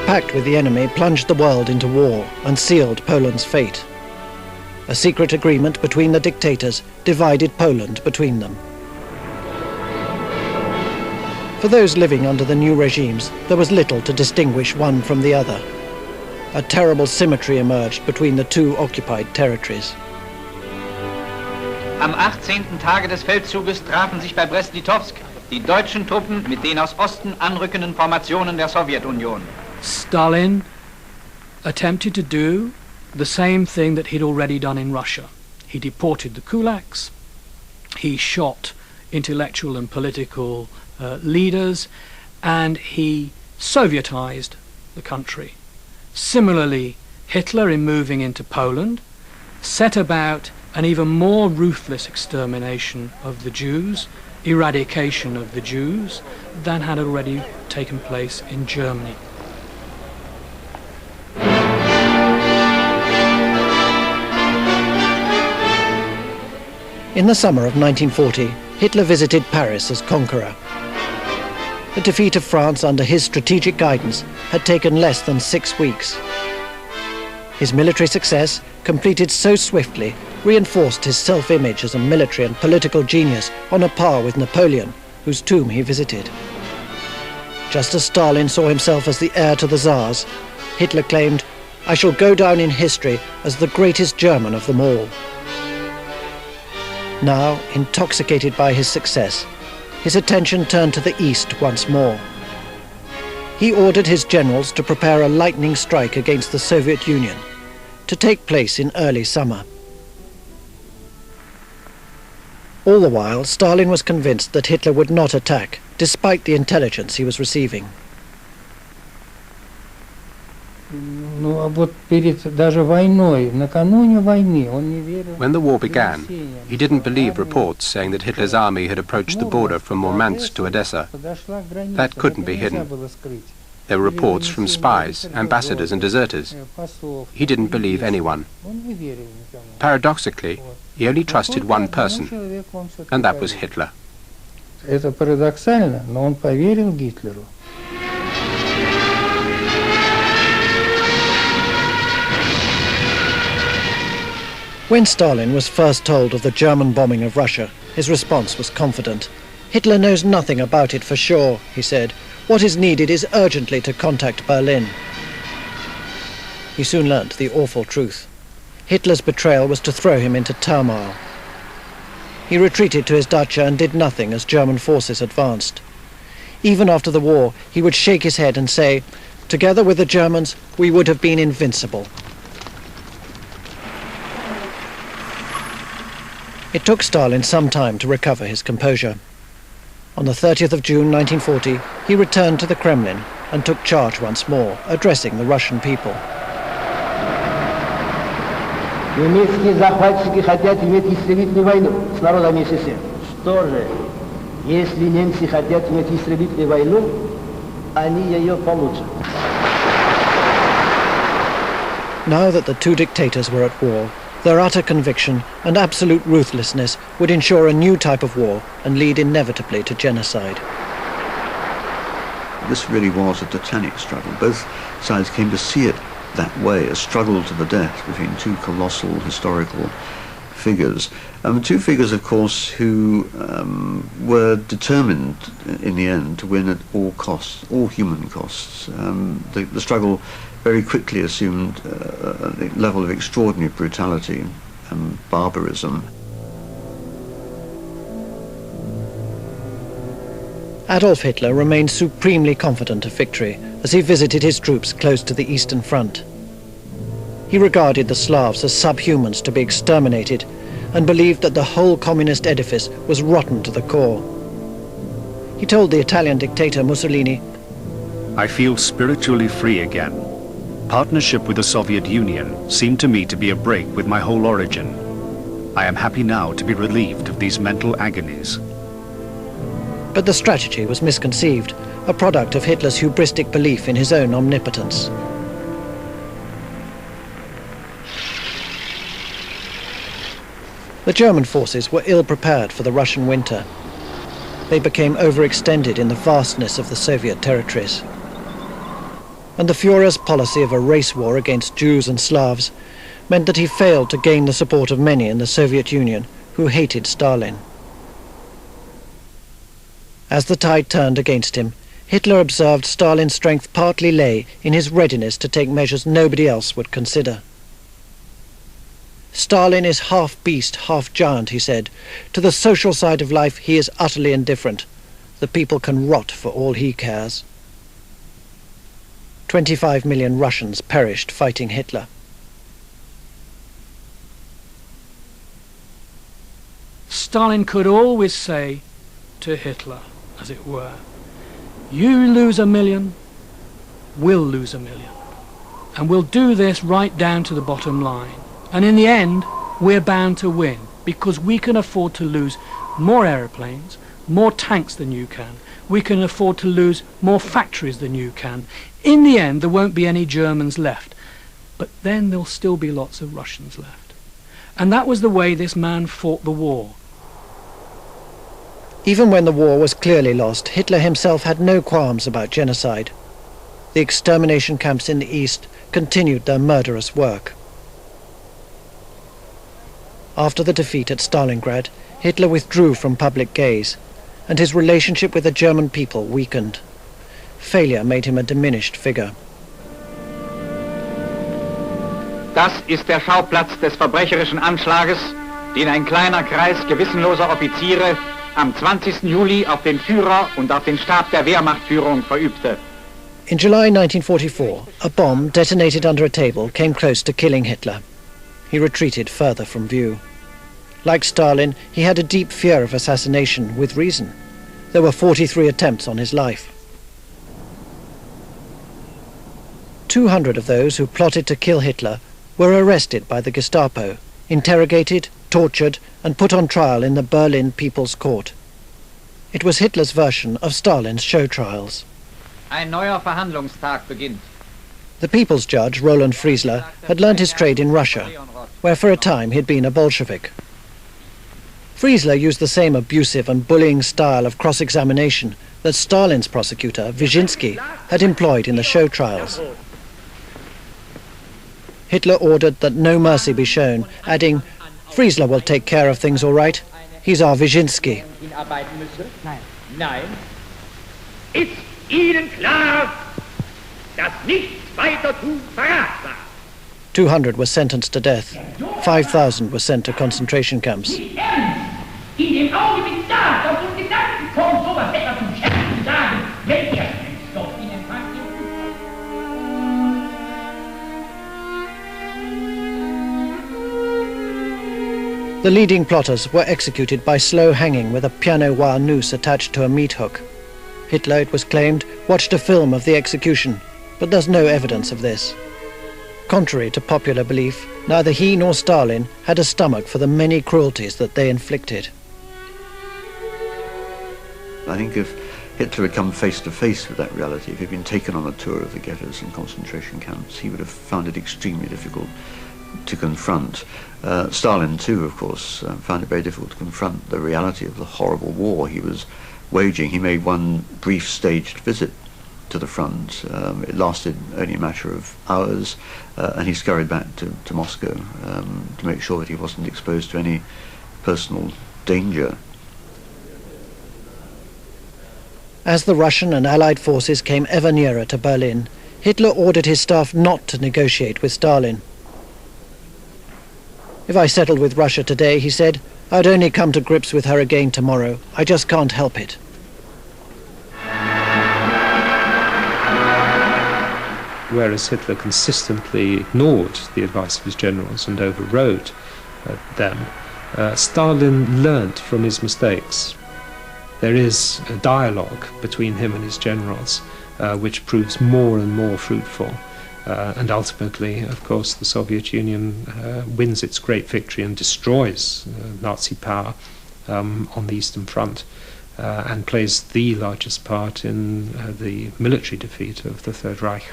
pact with the enemy plunged the world into war and sealed Poland's fate. A secret agreement between the dictators divided Poland between them. For those living under the new regimes, there was little to distinguish one from the other. A terrible symmetry emerged between the two occupied territories. Am 18. Tage des Feldzuges trafen sich bei Brest-Litovsk die deutschen Truppen mit den aus Osten anrückenden Formationen der Sowjetunion. Stalin attempted to do the same thing that he'd already done in Russia. He deported the kulaks, he shot intellectual and political leaders, and he Sovietized the country. Similarly, Hitler, in moving into Poland, set about an even more ruthless extermination of the Jews, eradication of the Jews, than had already taken place in Germany. In the summer of 1940, Hitler visited Paris as conqueror. The defeat of France under his strategic guidance had taken less than 6 weeks. His military success, completed so swiftly, reinforced his self-image as a military and political genius on a par with Napoleon, whose tomb he visited. Just as Stalin saw himself as the heir to the Tsars, Hitler claimed, "I shall go down in history as the greatest German of them all." Now, intoxicated by his success, his attention turned to the east once more. He ordered his generals to prepare a lightning strike against the Soviet Union, to take place in early summer. All the while, Stalin was convinced that Hitler would not attack, despite the intelligence he was receiving. When the war began, he didn't believe reports saying that Hitler's army had approached the border from Murmansk to Odessa. That couldn't be hidden. There were reports from spies, ambassadors and deserters. He didn't believe anyone. Paradoxically, he only trusted one person, and that was Hitler. Это парадоксально, но он поверил Гитлеру. When Stalin was first told of the German bombing of Russia, his response was confident. "Hitler knows nothing about it for sure," he said. "What is needed is urgently to contact Berlin." He soon learnt the awful truth. Hitler's betrayal was to throw him into turmoil. He retreated to his dacha and did nothing as German forces advanced. Even after the war, he would shake his head and say, "Together with the Germans, we would have been invincible." It took Stalin some time to recover his composure. On the 30th of June 1940, he returned to the Kremlin and took charge once more, addressing the Russian people. Немецкие захватчики хотят иметь истребительную войну с народами СССР. Что же, если немцы хотят иметь истребительную войну, они ее получат. Now that the two dictators were at war, their utter conviction and absolute ruthlessness would ensure a new type of war and lead inevitably to genocide. This really was a titanic struggle. Both sides came to see it that way, a struggle to the death between two colossal historical figures. Two figures, of course, who were determined in the end to win at all costs, all human costs. The struggle very quickly assumed a level of extraordinary brutality and barbarism. Adolf Hitler remained supremely confident of victory as he visited his troops close to the Eastern Front. He regarded the Slavs as subhumans to be exterminated and believed that the whole communist edifice was rotten to the core. He told the Italian dictator Mussolini, "I feel spiritually free again. Partnership with the Soviet Union seemed to me to be a break with my whole origin. I am happy now to be relieved of these mental agonies." But the strategy was misconceived, a product of Hitler's hubristic belief in his own omnipotence. The German forces were ill prepared for the Russian winter. They became overextended in the vastness of the Soviet territories. and the Führer's policy of a race war against Jews and Slavs meant that he failed to gain the support of many in the Soviet Union who hated Stalin. As the tide turned against him, Hitler observed Stalin's strength partly lay in his readiness to take measures nobody else would consider. Stalin is half beast, half giant, he said. To the social side of life he is utterly indifferent. The people can rot for all he cares. 25 million Russians perished fighting Hitler. Stalin could always say to Hitler, as it were, you lose 1 million, we'll lose 1 million. And we'll do this right down to the bottom line. And in the end, we're bound to win, because we can afford to lose more aeroplanes, more tanks than you can. We can afford to lose more factories than you can. In the end, there won't be any Germans left. But then there'll still be lots of Russians left. And that was the way this man fought the war. Even when the war was clearly lost, Hitler himself had no qualms about genocide. The extermination camps in the East continued their murderous work. After the defeat at Stalingrad, Hitler withdrew from public gaze, and his relationship with the German people weakened. Failure made him a diminished figure. Das ist der Schauplatz des verbrecherischen Anschlages, den ein kleiner Kreis gewissenloser Offiziere am 20. Juli auf den Führer und auf den Stab der Wehrmachtführung verübte. In July 1944, a bomb detonated under a table came close to killing Hitler. He retreated further from view. Like Stalin, he had a deep fear of assassination, with reason. There were 43 attempts on his life. 200 of those who plotted to kill Hitler were arrested by the Gestapo, interrogated, tortured, and put on trial in the Berlin People's Court. It was Hitler's version of Stalin's show trials. Ein neuer Verhandlungstag beginnt. The people's judge, Roland Friesler, had learned his trade in Russia, where for a time he'd been a Bolshevik. Friesler used the same abusive and bullying style of cross-examination that Stalin's prosecutor, Wyszynski, had employed in the show trials. Hitler ordered that no mercy be shown, adding, Friesler will take care of things all right. He's our Wyszynski. Nein. Ist Ihnen klar, dass nichts weiter tun Verrat war? 200 were sentenced to death. 5,000 were sent to concentration camps. In dem Augenblick da, auf uns Gedanken kommt, sowas etwas zum Scherzen zu sagen, wenn ihr Stoff in Empfang nimmt. The leading plotters were executed by slow hanging with a piano wire noose attached to a meat hook. Hitler, it was claimed, watched a film of the execution, but there's no evidence of this. Contrary to popular belief, neither he nor Stalin had a stomach for the many cruelties that they inflicted. I think if Hitler had come face to face with that reality, if he'd been taken on a tour of the ghettos and concentration camps, he would have found it extremely difficult to confront. Stalin too, of course, found it very difficult to confront the reality of the horrible war he was waging. He made one brief staged visit to the front. It lasted only a matter of hours, and he scurried back to Moscow to make sure that he wasn't exposed to any personal danger. As the Russian and Allied forces came ever nearer to Berlin, Hitler ordered his staff not to negotiate with Stalin. If I settled with Russia today, he said, I'd only come to grips with her again tomorrow. I just can't help it. Whereas Hitler consistently ignored the advice of his generals and overrode them, Stalin learnt from his mistakes. There is a dialogue between him and his generals which proves more and more fruitful. And ultimately, of course, the Soviet Union wins its great victory and destroys Nazi power on the Eastern Front and plays the largest part in the military defeat of the Third Reich.